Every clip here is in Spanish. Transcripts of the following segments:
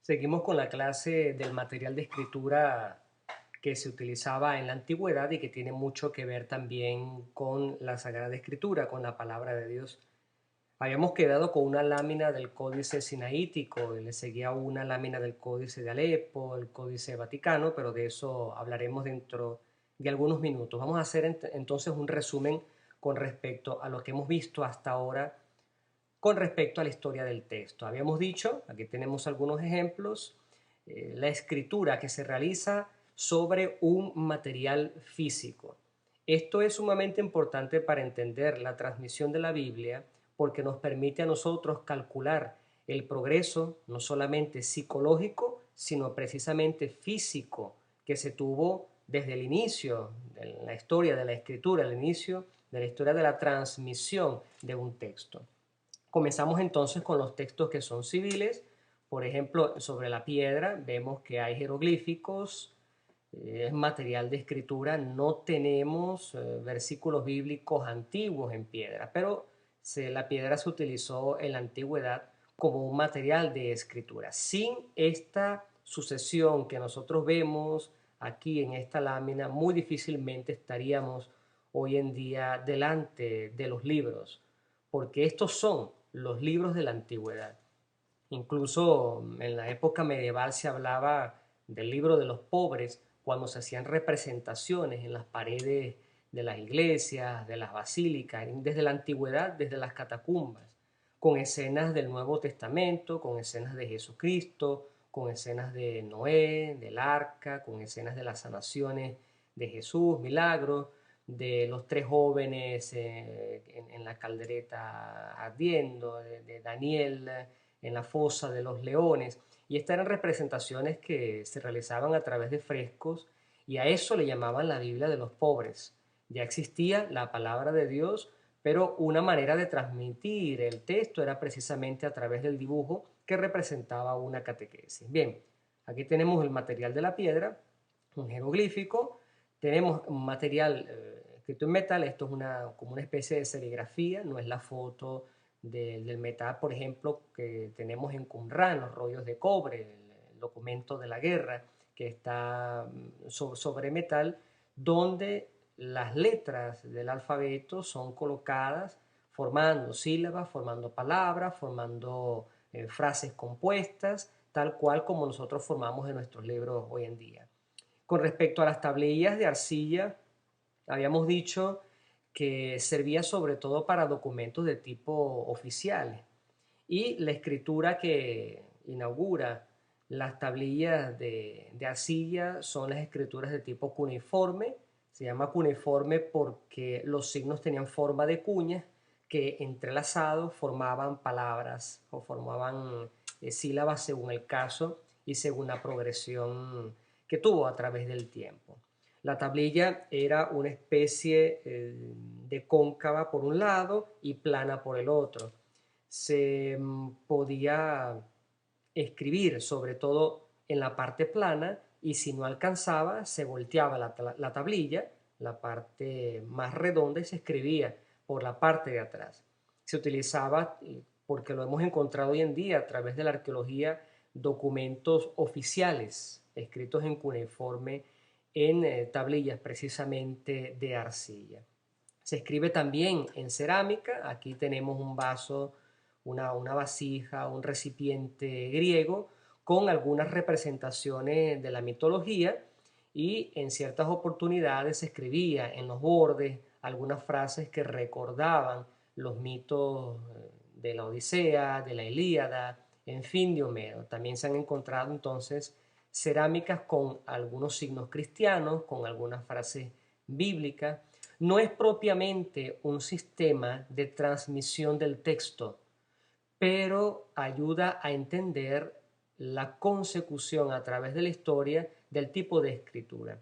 Seguimos con la clase del material de escritura que se utilizaba en la antigüedad y que tiene mucho que ver también con la Sagrada Escritura, con la palabra de Dios. Habíamos quedado con una lámina del Códice Sinaítico y le seguía una lámina del Códice de Alepo, el Códice Vaticano, pero de eso hablaremos dentro de algunos minutos. Vamos a hacer entonces un resumen con respecto a lo que hemos visto hasta ahora con respecto a la historia del texto. Habíamos dicho, aquí tenemos algunos ejemplos, la escritura que se realiza sobre un material físico. Esto es sumamente importante para entender la transmisión de la Biblia porque nos permite a nosotros calcular el progreso no solamente psicológico, sino precisamente físico que se tuvo desde el inicio de la historia de la escritura, el inicio de la historia de la transmisión de un texto. Comenzamos entonces con los textos que son civiles. Por ejemplo, sobre la piedra vemos que hay jeroglíficos, es material de escritura. No tenemos versículos bíblicos antiguos en piedra, pero la piedra se utilizó en la antigüedad como un material de escritura. Sin esta sucesión que nosotros vemos aquí en esta lámina, muy difícilmente estaríamos hoy en día delante de los libros, porque estos son los libros de la antigüedad. Incluso en la época medieval se hablaba del libro de los pobres cuando se hacían representaciones en las paredes de las iglesias, de las basílicas, desde la antigüedad, desde las catacumbas, con escenas del Nuevo Testamento, con escenas de Jesucristo, con escenas de Noé, del arca, con escenas de las sanaciones de Jesús, milagros, de los tres jóvenes en la caldereta ardiendo, de Daniel en la fosa de los leones. Y estas eran representaciones que se realizaban a través de frescos y a eso le llamaban la Biblia de los pobres. Ya existía la palabra de Dios, pero una manera de transmitir el texto era precisamente a través del dibujo que representaba una catequesis. Bien, aquí tenemos el material de la piedra, un jeroglífico, tenemos un material escrito en metal. Esto es como una especie de serigrafía, no es la foto del metal, por ejemplo, que tenemos en Qumran, los rollos de cobre, el documento de la guerra, que está sobre metal, donde las letras del alfabeto son colocadas formando sílabas, formando palabras, formando frases compuestas, tal cual como nosotros formamos en nuestros libros hoy en día. Con respecto a las tablillas de arcilla, habíamos dicho que servía sobre todo para documentos de tipo oficiales. Y la escritura que inaugura las tablillas de arcilla son las escrituras de tipo cuneiforme. Se llama cuneiforme porque los signos tenían forma de cuñas que entrelazados formaban palabras o formaban sílabas según el caso y según la progresión que tuvo a través del tiempo. La tablilla era una especie de cóncava por un lado y plana por el otro. Se podía escribir sobre todo en la parte plana y si no alcanzaba se volteaba la tablilla, la parte más redonda, y se escribía por la parte de atrás. Se utilizaba, porque lo hemos encontrado hoy en día a través de la arqueología, documentos oficiales escritos en cuneiforme en tablillas precisamente de arcilla. Se escribe también en cerámica. Aquí tenemos un vaso, una vasija, un recipiente griego con algunas representaciones de la mitología, y en ciertas oportunidades se escribía en los bordes algunas frases que recordaban los mitos de la Odisea, de la Ilíada, en fin, de Homero. También se han encontrado entonces cerámicas con algunos signos cristianos, con algunas frases bíblicas. No es propiamente un sistema de transmisión del texto, pero ayuda a entender la consecución a través de la historia del tipo de escritura.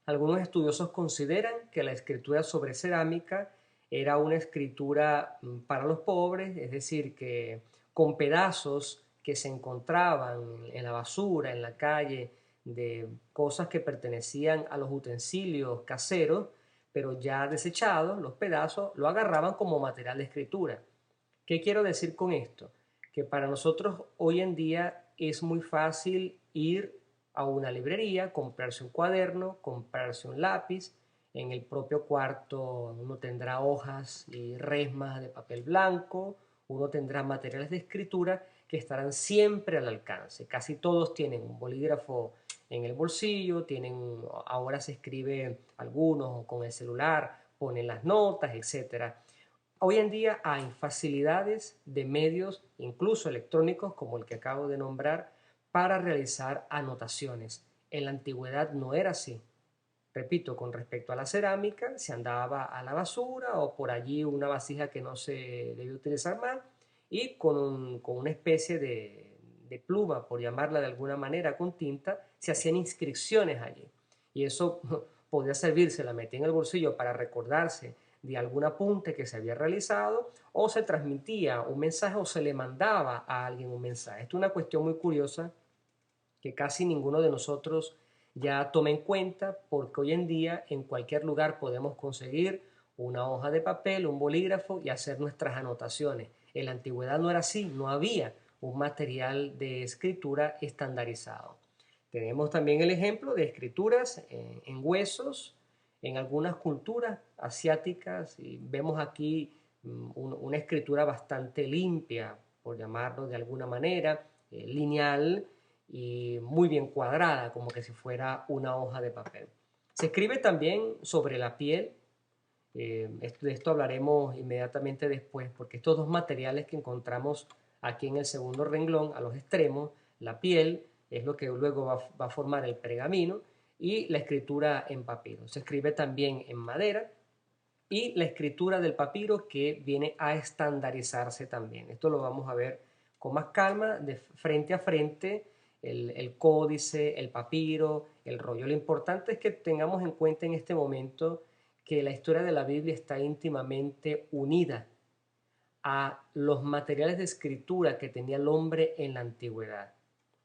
Algunos estudiosos consideran que la escritura sobre cerámica era una escritura para los pobres, es decir, que con pedazos que se encontraban en la basura, en la calle, de cosas que pertenecían a los utensilios caseros, pero ya desechados, los pedazos, lo agarraban como material de escritura. ¿Qué quiero decir con esto? Que para nosotros hoy en día es muy fácil ir a una librería, comprarse un cuaderno, comprarse un lápiz. En el propio cuarto uno tendrá hojas y resmas de papel blanco, uno tendrá materiales de escritura que estarán siempre al alcance. Casi todos tienen un bolígrafo en el bolsillo, ahora se escribe algunos con el celular, ponen las notas, etcétera. Hoy en día hay facilidades de medios, incluso electrónicos, como el que acabo de nombrar, para realizar anotaciones. En la antigüedad no era así. Repito, con respecto a la cerámica, se andaba a la basura o por allí una vasija que no se debe utilizar más y con una especie de pluma, por llamarla de alguna manera, con tinta, se hacían inscripciones allí. Y eso podía servir, se la metía en el bolsillo para recordarse de algún apunte que se había realizado o se transmitía un mensaje o se le mandaba a alguien un mensaje. Esto es una cuestión muy curiosa que casi ninguno de nosotros ya toma en cuenta porque hoy en día en cualquier lugar podemos conseguir una hoja de papel, un bolígrafo y hacer nuestras anotaciones. En la antigüedad no era así, no había un material de escritura estandarizado. Tenemos también el ejemplo de escrituras en huesos en algunas culturas asiáticas y vemos aquí una escritura bastante limpia, por llamarlo de alguna manera, lineal y muy bien cuadrada, como que si fuera una hoja de papel. Se escribe también sobre la piel, de esto hablaremos inmediatamente después, porque estos dos materiales que encontramos aquí en el segundo renglón, a los extremos, la piel es lo que luego va a formar el pergamino y la escritura en papiro. Se escribe también en madera y la escritura del papiro que viene a estandarizarse también. Esto lo vamos a ver con más calma, de frente a frente, el códice, el papiro, el rollo. Lo importante es que tengamos en cuenta en este momento que la historia de la Biblia está íntimamente unida a los materiales de escritura que tenía el hombre en la antigüedad.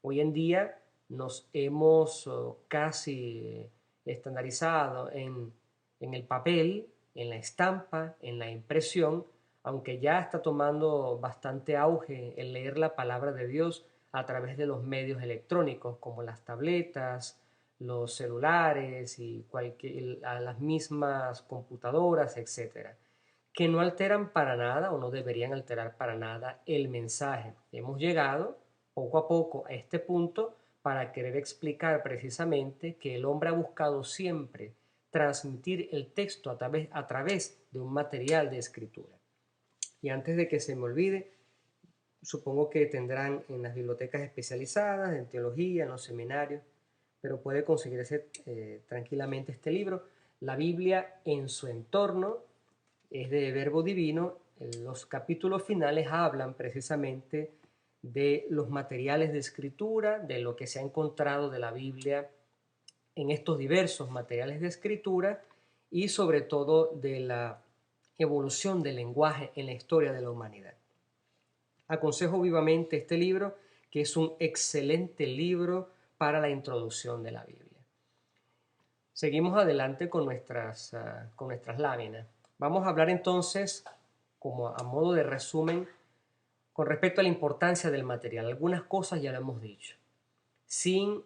Hoy en día nos hemos casi estandarizado en el papel, en la estampa, en la impresión, aunque ya está tomando bastante auge el leer la palabra de Dios a través de los medios electrónicos como las tabletas, los celulares y las mismas computadoras, etcétera, que no alteran para nada o no deberían alterar para nada el mensaje. Hemos llegado poco a poco a este punto para querer explicar precisamente que el hombre ha buscado siempre transmitir el texto a través de un material de escritura. Y antes de que se me olvide, supongo que tendrán en las bibliotecas especializadas, en teología, en los seminarios, pero puede conseguirse tranquilamente este libro, La Biblia en su entorno, es de Verbo Divino. Los capítulos finales hablan precisamente de los materiales de escritura, de lo que se ha encontrado de la Biblia en estos diversos materiales de escritura y sobre todo de la evolución del lenguaje en la historia de la humanidad. Aconsejo vivamente este libro, que es un excelente libro para la introducción de la Biblia. Seguimos adelante con nuestras láminas. Vamos a hablar entonces, como a modo de resumen, con respecto a la importancia del material. Algunas cosas ya lo hemos dicho. Sin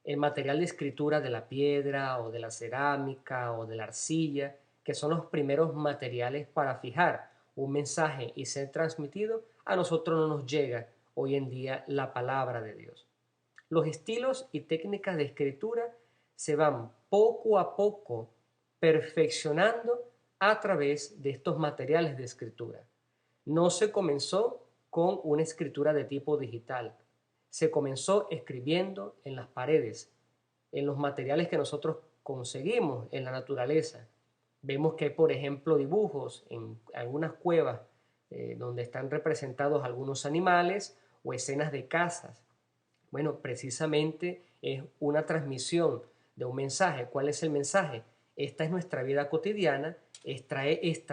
el material de escritura de la piedra o de la cerámica o de la arcilla, que son los primeros materiales para fijar un mensaje y ser transmitido, a nosotros no nos llega hoy en día la palabra de Dios. Los estilos y técnicas de escritura se van poco a poco perfeccionando a través de estos materiales de escritura. No se comenzó con una escritura de tipo digital. Se comenzó escribiendo en las paredes, en los materiales que nosotros conseguimos en la naturaleza. Vemos que hay, por ejemplo, dibujos en algunas cuevas donde están representados algunos animales o escenas de casas. Bueno, precisamente es una transmisión de un mensaje. ¿Cuál es el mensaje? Esta es nuestra vida cotidiana, esta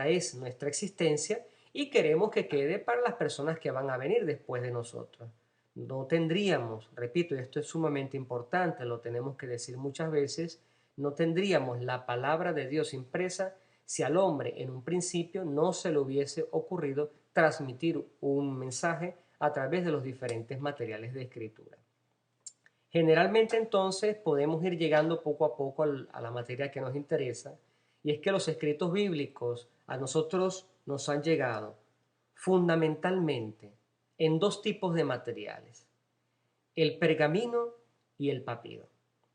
es nuestra existencia y queremos que quede para las personas que van a venir después de nosotros. No tendríamos, repito, y esto es sumamente importante, lo tenemos que decir muchas veces, no tendríamos la palabra de Dios impresa si al hombre en un principio no se le hubiese ocurrido transmitir un mensaje a través de los diferentes materiales de escritura. Generalmente entonces podemos ir llegando poco a poco a la materia que nos interesa, y es que los escritos bíblicos a nosotros nos han llegado fundamentalmente en dos tipos de materiales: el pergamino y el papiro.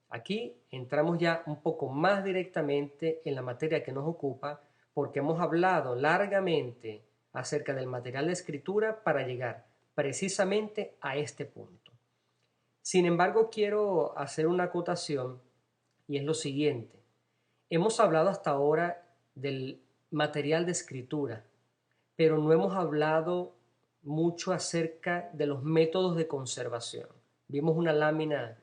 Aquí entramos ya un poco más directamente en la materia que nos ocupa, porque hemos hablado largamente acerca del material de escritura para llegar precisamente a este punto. Sin embargo, quiero hacer una acotación, y es lo siguiente. Hemos hablado hasta ahora del material de escritura, pero no hemos hablado mucho acerca de los métodos de conservación. Vimos una lámina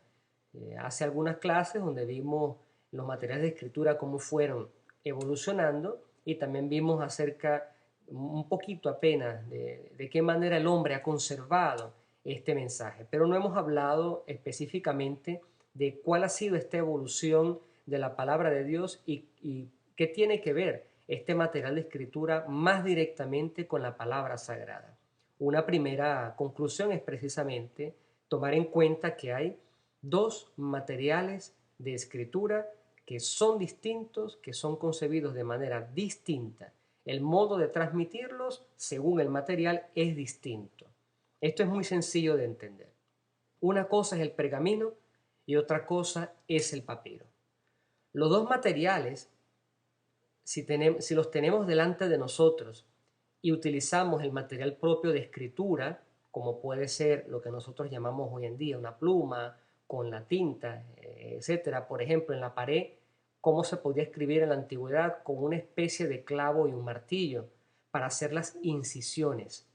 hace algunas clases donde vimos los materiales de escritura cómo fueron evolucionando, y también vimos acerca un poquito apenas de qué manera el hombre ha conservado este mensaje, pero no hemos hablado específicamente de cuál ha sido esta evolución de la palabra de Dios y qué tiene que ver este material de escritura más directamente con la palabra sagrada. Una primera conclusión es precisamente tomar en cuenta que hay dos materiales de escritura que son distintos, que son concebidos de manera distinta. El modo de transmitirlos según el material es distinto. Esto es muy sencillo de entender. Una cosa es el pergamino y otra cosa es el papiro. Los dos materiales, si los tenemos delante de nosotros y utilizamos el material propio de escritura, como puede ser lo que nosotros llamamos hoy en día una pluma, con la tinta, etcétera. Por ejemplo, en la pared, cómo se podía escribir en la antigüedad con una especie de clavo y un martillo para hacer las incisiones,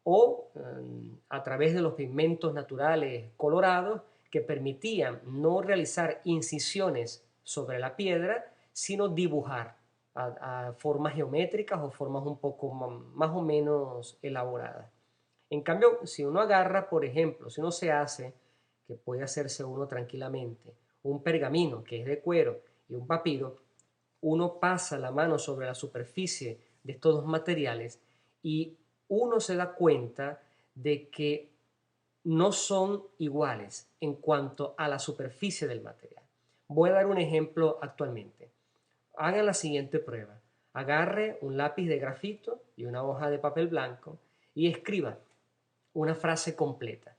o a través de los pigmentos naturales colorados que permitían no realizar incisiones sobre la piedra, sino dibujar a formas geométricas o formas un poco más o menos elaboradas. En cambio, si uno agarra, por ejemplo, si uno se hace, que puede hacerse uno tranquilamente, un pergamino que es de cuero y un papiro, uno pasa la mano sobre la superficie de estos dos materiales y uno se da cuenta de que no son iguales en cuanto a la superficie del material. Voy a dar un ejemplo actualmente. Hagan la siguiente prueba. Agarre un lápiz de grafito y una hoja de papel blanco y escriba una frase completa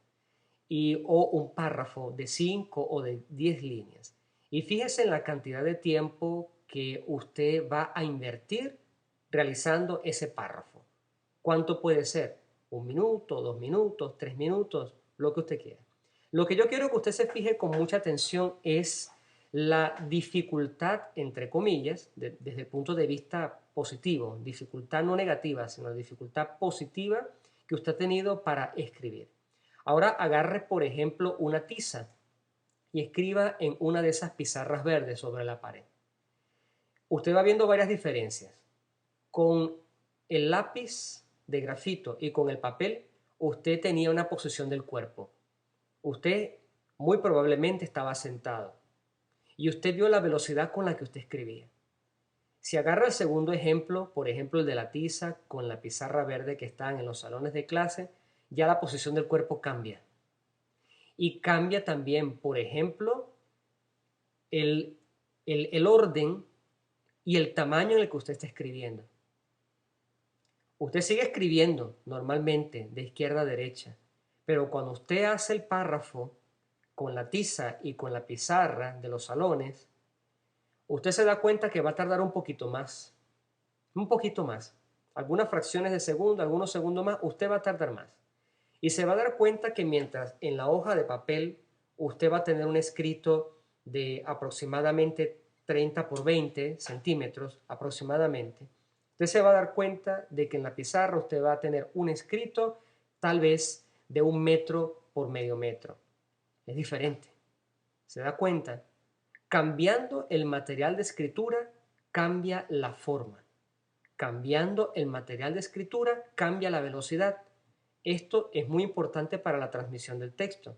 o un párrafo de 5 o de 10 líneas. Y fíjese en la cantidad de tiempo que usted va a invertir realizando ese párrafo. ¿Cuánto puede ser? ¿Un minuto, 2 minutos, 3 minutos? Lo que usted quiera. Lo que yo quiero que usted se fije con mucha atención es la dificultad, entre comillas, desde el punto de vista positivo, dificultad no negativa, sino dificultad positiva que usted ha tenido para escribir. Ahora agarre, por ejemplo, una tiza y escriba en una de esas pizarras verdes sobre la pared. Usted va viendo varias diferencias. Con el lápiz de grafito y con el papel, usted tenía una posición del cuerpo. Usted muy probablemente estaba sentado y usted vio la velocidad con la que usted escribía. Si agarra el segundo ejemplo, por ejemplo el de la tiza con la pizarra verde que están en los salones de clase, ya la posición del cuerpo cambia. Y cambia también, por ejemplo, el, el orden y el tamaño en el que usted está escribiendo. Usted sigue escribiendo normalmente de izquierda a derecha, pero cuando usted hace el párrafo con la tiza y con la pizarra de los salones, usted se da cuenta que va a tardar un poquito más. Un poquito más. Algunas fracciones de segundo, algunos segundos más, usted va a tardar más. Y se va a dar cuenta que mientras en la hoja de papel usted va a tener un escrito de aproximadamente 30 por 20 centímetros aproximadamente, usted se va a dar cuenta de que en la pizarra usted va a tener un escrito tal vez de 1 metro por medio metro. Es diferente. ¿Se da cuenta? Cambiando el material de escritura, cambia la forma. Cambiando el material de escritura, cambia la velocidad. Esto es muy importante para la transmisión del texto.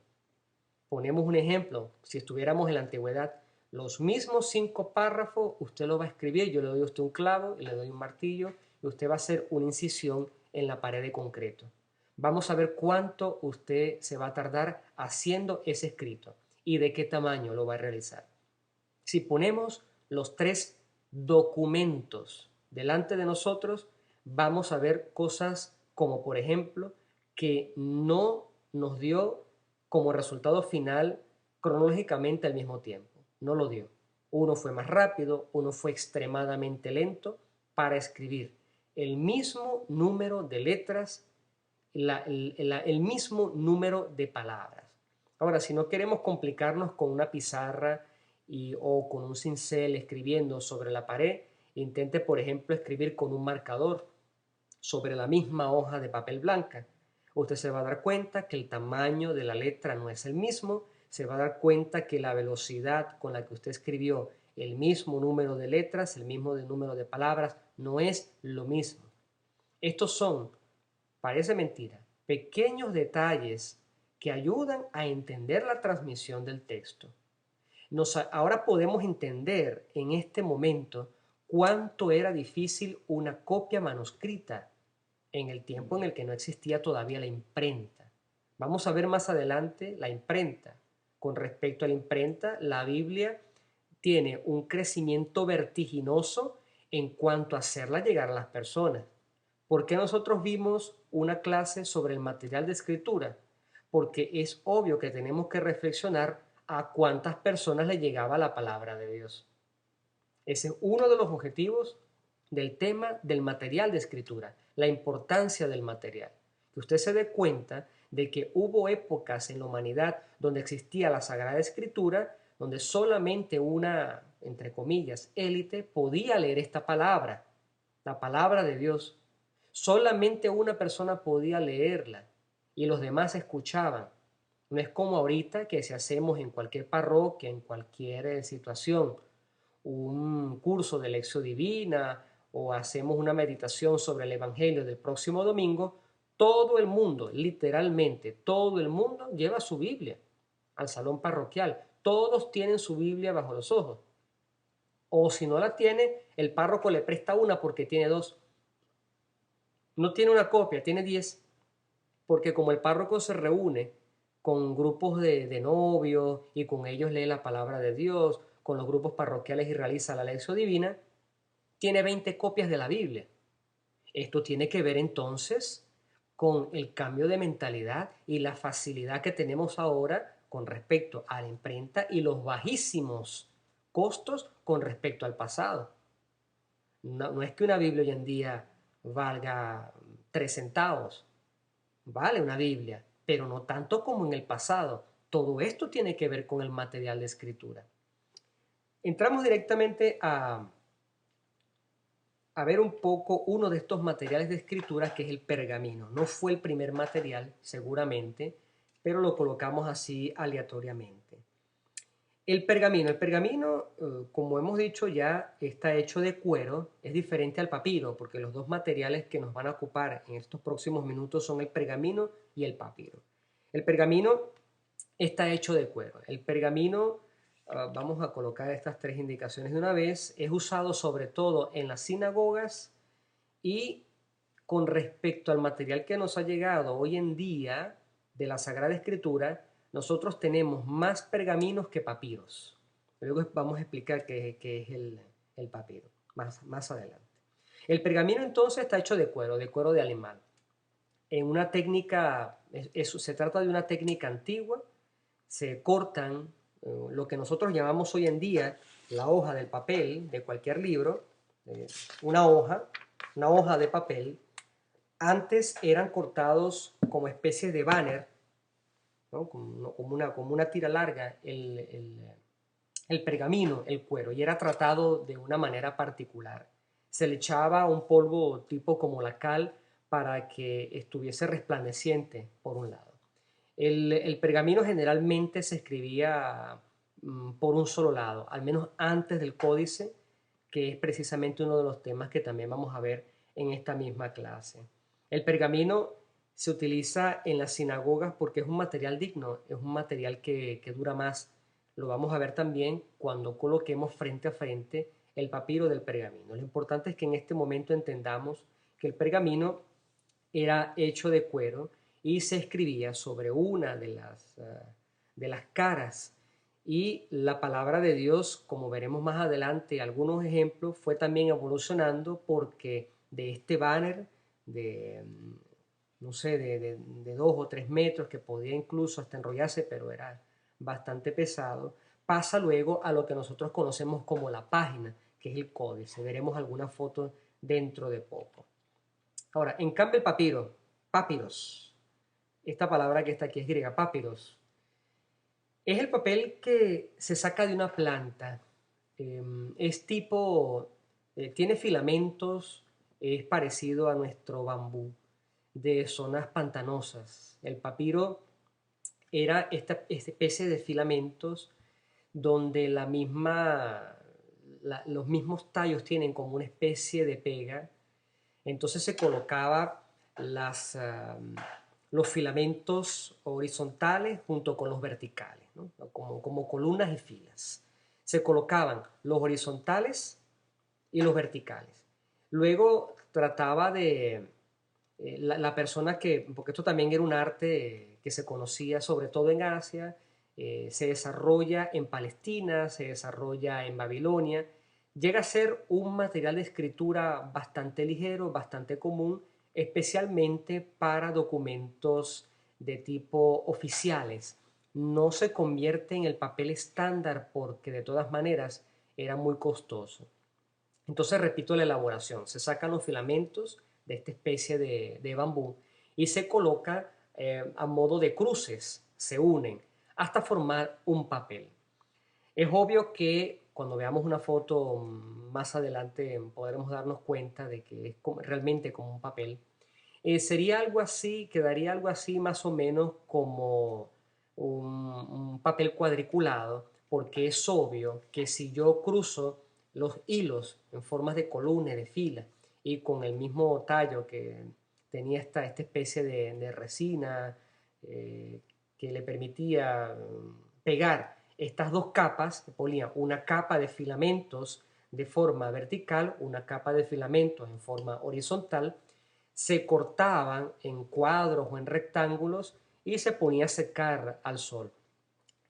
Ponemos un ejemplo. Si estuviéramos en la antigüedad, los mismos 5 párrafos, usted lo va a escribir, yo le doy a usted un clavo y le doy un martillo y usted va a hacer una incisión en la pared de concreto. Vamos a ver cuánto usted se va a tardar haciendo ese escrito. y de qué tamaño lo va a realizar. Si ponemos los tres documentos delante de nosotros, vamos a ver cosas como, por ejemplo, que no nos dio como resultado final cronológicamente al mismo tiempo. No lo dio. Uno fue más rápido, uno fue extremadamente lento para escribir el mismo número de letras, el mismo número de palabras. Ahora, si no queremos complicarnos con una pizarra o con un cincel escribiendo sobre la pared, intente, por ejemplo, escribir con un marcador sobre la misma hoja de papel blanca. Usted se va a dar cuenta que el tamaño de la letra no es el mismo, se va a dar cuenta que la velocidad con la que usted escribió el mismo número de letras, el mismo número de palabras, no es lo mismo. Estos son, parece mentira, pequeños detalles que ayudan a entender la transmisión del texto. Ahora podemos entender en este momento cuánto era difícil una copia manuscrita en el tiempo en el que no existía todavía la imprenta. Vamos a ver más adelante la imprenta. Con respecto a la imprenta, la Biblia tiene un crecimiento vertiginoso en cuanto a hacerla llegar a las personas. ¿Por qué nosotros vimos una clase sobre el material de escritura? Porque es obvio que tenemos que reflexionar a cuántas personas le llegaba la palabra de Dios. Ese es uno de los objetivos del tema del material de escritura, la importancia del material. Que usted se dé cuenta de que hubo épocas en la humanidad donde existía la Sagrada Escritura, donde solamente una, entre comillas, élite podía leer esta palabra, la palabra de Dios. Solamente una persona podía leerla y los demás escuchaban. No es como ahorita que si hacemos en cualquier parroquia, en cualquier situación, un curso de lección divina o hacemos una meditación sobre el Evangelio del próximo domingo, todo el mundo, literalmente todo el mundo lleva su Biblia al salón parroquial. Todos tienen su Biblia bajo los ojos. O si no la tiene, el párroco le presta una porque tiene dos. No tiene una copia, tiene 10, porque como el párroco se reúne con grupos de novios y con ellos lee la palabra de Dios, con los grupos parroquiales y realiza la lección divina, tiene 20 copias de la Biblia. Esto tiene que ver entonces con el cambio de mentalidad y la facilidad que tenemos ahora con respecto a la imprenta y los bajísimos costos con respecto al pasado. No es que una Biblia hoy en día valga 3 centavos, vale una Biblia, pero no tanto como en el pasado. Todo esto tiene que ver con el material de escritura. Entramos directamente a ver un poco uno de estos materiales de escritura que es el pergamino. No fue el primer material, seguramente, pero lo colocamos así aleatoriamente. El pergamino, como hemos dicho ya, está hecho de cuero, es diferente al papiro, porque los dos materiales que nos van a ocupar en estos próximos minutos son el pergamino y el papiro. El pergamino está hecho de cuero. El pergamino, vamos a colocar estas tres indicaciones de una vez, es usado sobre todo en las sinagogas y con respecto al material que nos ha llegado hoy en día de la Sagrada Escritura, nosotros tenemos más pergaminos que papiros. Luego vamos a explicar qué es el papiro, más adelante. El pergamino entonces está hecho de cuero de animal. En una técnica, se trata de una técnica antigua, se cortan lo que nosotros llamamos hoy en día la hoja del papel de cualquier libro, una hoja de papel. Antes eran cortados como especies de banner, ¿no? como una tira larga, el pergamino, el cuero, y era tratado de una manera particular. Se le echaba un polvo tipo como la cal para que estuviese resplandeciente por un lado. El pergamino generalmente se escribía por un solo lado, al menos antes del códice, que es precisamente uno de los temas que también vamos a ver en esta misma clase. El pergamino se utiliza en las sinagogas porque es un material digno, es un material que dura más. Lo vamos a ver también cuando coloquemos frente a frente el papiro del pergamino. Lo importante es que en este momento entendamos que el pergamino era hecho de cuero y se escribía sobre una de las caras Y la palabra de Dios, como veremos más adelante, algunos ejemplos, fue también evolucionando porque de este banner de, no sé, de 2 o 3 metros, que podía incluso hasta enrollarse, pero era bastante pesado, pasa luego a lo que nosotros conocemos como la página, que es el códice. Veremos algunas fotos dentro de poco. Ahora, en cambio el papiro, papiros, esta palabra que está aquí es griega, papiros, es el papel que se saca de una planta. Es tipo, tiene filamentos, es parecido a nuestro bambú de zonas pantanosas. El papiro era esta especie de filamentos donde los mismos tallos tienen como una especie de pega. Entonces se colocaba los filamentos horizontales junto con los verticales, ¿no? Como columnas y filas. Se colocaban los horizontales y los verticales. Luego trataba de la persona que, porque esto también era un arte que se conocía sobre todo en Asia, se desarrolla en Palestina, se desarrolla en Babilonia, llega a ser un material de escritura bastante ligero, bastante común, especialmente para documentos de tipo oficiales. No se convierte en el papel estándar porque de todas maneras era muy costoso. Entonces repito la elaboración, se sacan los filamentos de esta especie de bambú y se coloca a modo de cruces, se unen hasta formar un papel. Es obvio que cuando veamos una foto más adelante podremos darnos cuenta de que es realmente como un papel. Sería algo así, quedaría algo así más o menos como un papel cuadriculado, porque es obvio que si yo cruzo los hilos en formas de columna, de fila, y con el mismo tallo que tenía esta especie de resina que le permitía pegar estas dos capas, que ponía una capa de filamentos de forma vertical, una capa de filamentos en forma horizontal, se cortaban en cuadros o en rectángulos y se ponía a secar al sol.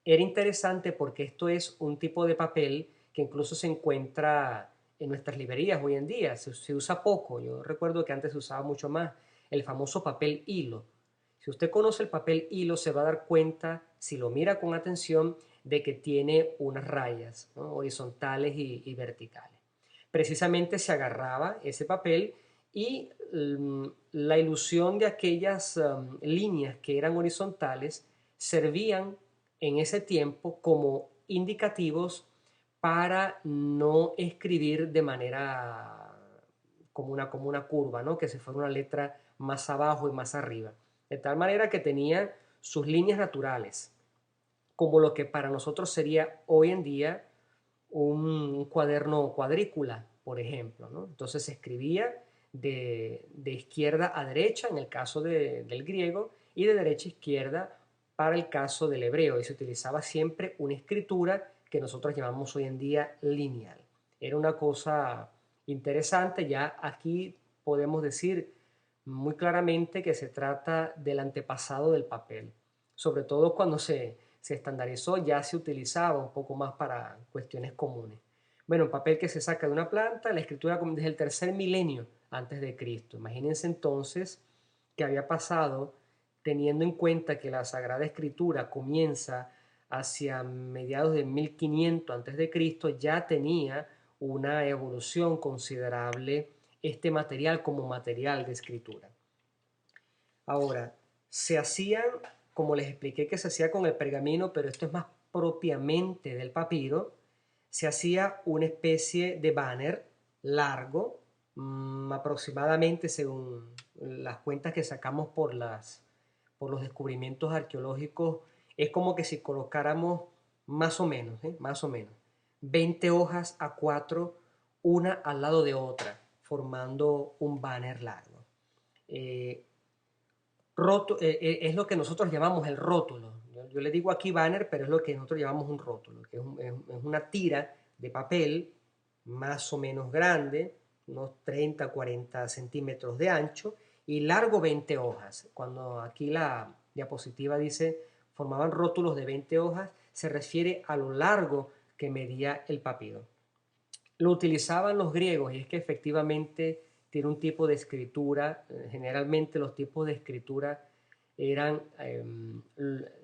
Era interesante porque esto es un tipo de papel que incluso se encuentra en nuestras librerías hoy en día. Se usa poco. Yo recuerdo que antes se usaba mucho más el famoso papel hilo. Si usted conoce el papel hilo, se va a dar cuenta, si lo mira con atención, de que tiene unas rayas, ¿no? Horizontales y verticales. Precisamente se agarraba ese papel y la ilusión de aquellas líneas que eran horizontales servían en ese tiempo como indicativos para no escribir de manera como una curva, ¿no? Que se fuera una letra más abajo y más arriba. De tal manera que tenía sus líneas naturales, como lo que para nosotros sería hoy en día un cuaderno cuadrícula, por ejemplo, ¿no? Entonces se escribía de izquierda a derecha en el caso del griego y de derecha a izquierda para el caso del hebreo, y se utilizaba siempre una escritura que nosotros llamamos hoy en día lineal. Era una cosa interesante. Ya aquí podemos decir muy claramente que se trata del antepasado del papel, sobre todo cuando se estandarizó, ya se utilizaba un poco más para cuestiones comunes. Bueno, papel que se saca de una planta, la escritura desde el tercer milenio antes de Cristo. Imagínense entonces que había pasado, teniendo en cuenta que la Sagrada Escritura comienza hacia mediados de 1500 antes de Cristo, ya tenía una evolución considerable este material como material de escritura. Ahora, se hacían, como les expliqué que se hacía con el pergamino, pero esto es más propiamente del papiro, se hacía una especie de banner largo, aproximadamente según las cuentas que sacamos por los descubrimientos arqueológicos, es como que si colocáramos más o menos, 20 hojas a 4, una al lado de otra, formando un banner largo. Eh, es lo que nosotros llamamos el rótulo. Yo le digo aquí banner, pero es lo que nosotros llamamos un rótulo, que es una tira de papel más o menos grande, unos 30, 40 centímetros de ancho y largo 20 hojas. Cuando aquí la diapositiva dice formaban rótulos de 20 hojas, se refiere a lo largo que medía el papiro. Lo utilizaban los griegos y es que efectivamente tiene un tipo de escritura, generalmente los tipos de escritura eran,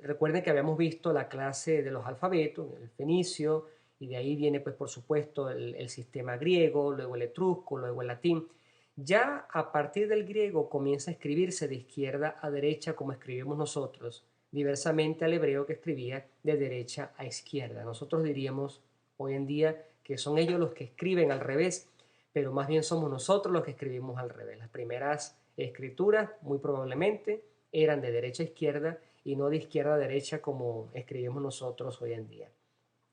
recuerden que habíamos visto la clase de los alfabetos, el fenicio, y de ahí viene pues por supuesto el sistema griego, luego el etrusco, luego el latín. Ya a partir del griego comienza a escribirse de izquierda a derecha como escribimos nosotros, diversamente al hebreo que escribía de derecha a izquierda. Nosotros diríamos hoy en día que son ellos los que escriben al revés, pero más bien somos nosotros los que escribimos al revés. Las primeras escrituras, muy probablemente, eran de derecha a izquierda y no de izquierda a derecha como escribimos nosotros hoy en día.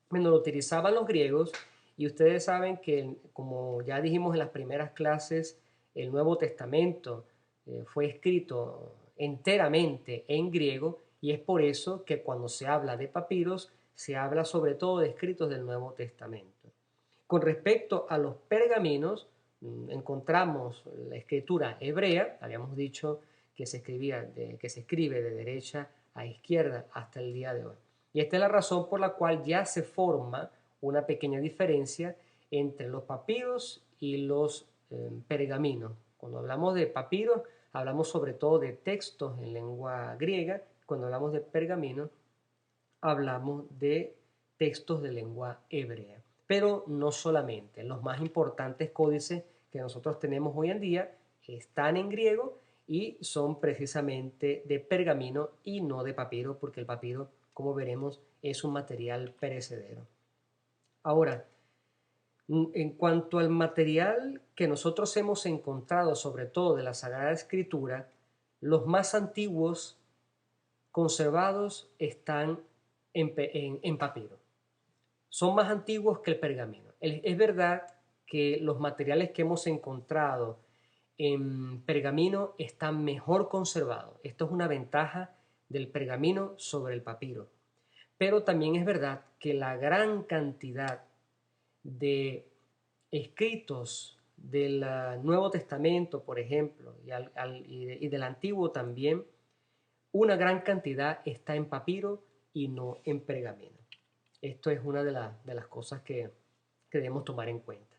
Bueno, lo utilizaban los griegos y ustedes saben que, como ya dijimos en las primeras clases, el Nuevo Testamento fue escrito enteramente en griego y es por eso que cuando se habla de papiros, se habla sobre todo de escritos del Nuevo Testamento. Con respecto a los pergaminos, encontramos la escritura hebrea, habíamos dicho que se escribe de derecha a izquierda hasta el día de hoy. Y esta es la razón por la cual ya se forma una pequeña diferencia entre los papiros y los pergaminos. Cuando hablamos de papiros, hablamos sobre todo de textos en lengua griega. Cuando hablamos de pergaminos, hablamos de textos de lengua hebrea. Pero no solamente, los más importantes códices que nosotros tenemos hoy en día están en griego y son precisamente de pergamino y no de papiro, porque el papiro, como veremos, es un material perecedero. Ahora, en cuanto al material que nosotros hemos encontrado, sobre todo de la Sagrada Escritura, los más antiguos conservados están en papiro. Son más antiguos que el pergamino. Es verdad que los materiales que hemos encontrado en pergamino están mejor conservados. Esto es una ventaja del pergamino sobre el papiro. Pero también es verdad que la gran cantidad de escritos del Nuevo Testamento, por ejemplo, y del Antiguo también, una gran cantidad está en papiro y no en pergamino. Esto es una de las cosas que debemos tomar en cuenta.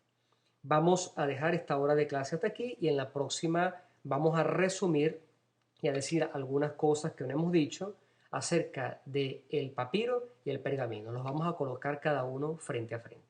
Vamos a dejar esta hora de clase hasta aquí y en la próxima vamos a resumir y a decir algunas cosas que no hemos dicho acerca del papiro y el pergamino. Los vamos a colocar cada uno frente a frente.